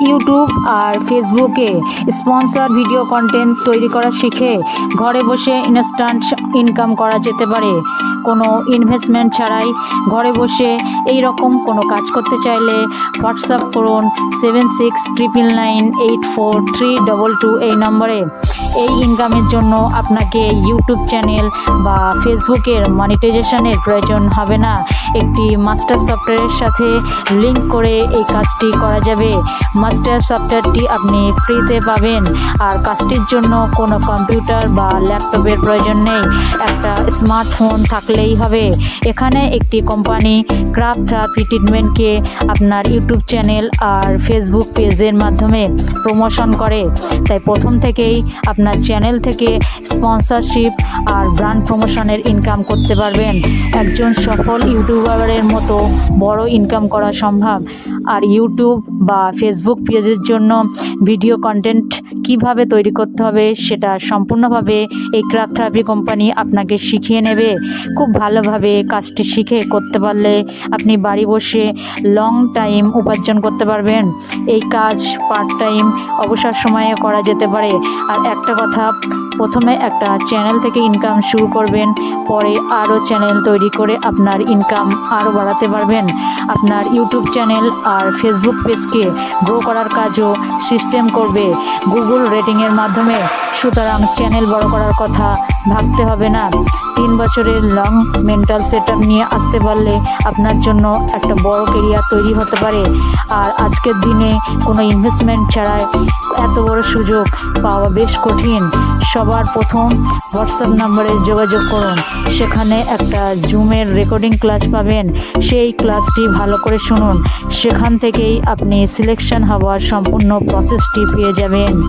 YouTube আর ফেসবুকে sponsor video content তৈরি করা শিখে ঘরে বসে ইনস্ট্যান্ট ইনকাম করা যেতে পারে। কোনো ইনভেস্টমেন্ট ছাড়াই ঘরে বসে এই রকম কোনো কাজ করতে চাইলে হোয়াটসঅ্যাপ করুন 7699984322 এই নম্বরে। এই ইনকামের জন্য আপনাকে ইউটিউব চ্যানেল বা ফেসবুকের মনিটাইজেশনের প্রয়োজন হবে না। একটি মাস্টার সফটওয়্যারের সাথে লিঙ্ক করে এই কাজটি করা যাবে। মাস্টার সফটওয়্যারটি আপনি ফ্রিতে পাবেন আর কাজটির জন্য কোনো কম্পিউটার বা ল্যাপটপের প্রয়োজন নেই, একটা স্মার্টফোন থাকলেই হবে। এখানে একটি কোম্পানি ক্রাফট থেরাপি ট্রিটমেন্টকে আপনার ইউটিউব চ্যানেল আর ফেসবুক পেজের মাধ্যমে প্রমোশন করে, তাই প্রথম থেকেই আপনার চ্যানেল থেকে স্পন্সরশিপ আর ব্র্যান্ড প্রমোশনের ইনকাম করতে পারবেন। একজন সফল ইউটিউবারের মতো বড় ইনকাম করা সম্ভব। আর ইউটিউব বা ফেসবুক পেজের জন্য ভিডিও কন্টেন্ট কিভাবে তৈরি করতে হবে সেটা সম্পূর্ণভাবে এই ক্রাফট থেরাপি কোম্পানি আপনাকে শিখিয়ে নেবে। খুব ভালোভাবে কাজটি শিখে করতে পারলে আপনি বাড়ি বসে লং টাইম উপার্জন করতে পারবেন। এই কাজ পার্ট টাইম অবসর সময়ে করা যেতে পারে। আর একটা কথা, প্রথমে একটা চ্যানেল থেকে ইনকাম শুরু করবেন, পরে আরও চ্যানেল তৈরি করে আপনার ইনকাম আরও বাড়াতে পারবেন। আপনার ইউটিউব চ্যানেল আর ফেসবুক পেজকে গ্রো করার কাজও সিস্টেম করবে গুগল রেটিংয়ের মাধ্যমে। সুতরাং চ্যানেল বড় করার কথা ভাবতে হবে না। 3 বছরের লং মেন্টাল সেটআপ নিয়ে আসতে পারলে আপনার জন্য একটা বড় কেরিয়ার তৈরি হতে পারে। আর আজকের দিনে কোনো ইনভেস্টমেন্ট ছাড়াই এত বড় সুযোগ পাওয়া বেশ কঠিন। সবার প্রথম হোয়াটসঅ্যাপ নম্বরে যোগাযোগ করুন, সেখানে একটা জুমের রেকর্ডিং ক্লাস পাবেন। সেই ক্লাসটি ভালো করে শুনুন, সেখান থেকেই আপনি সিলেকশন হওয়ার সম্পূর্ণ প্রসেসটি পেয়ে যাবেন।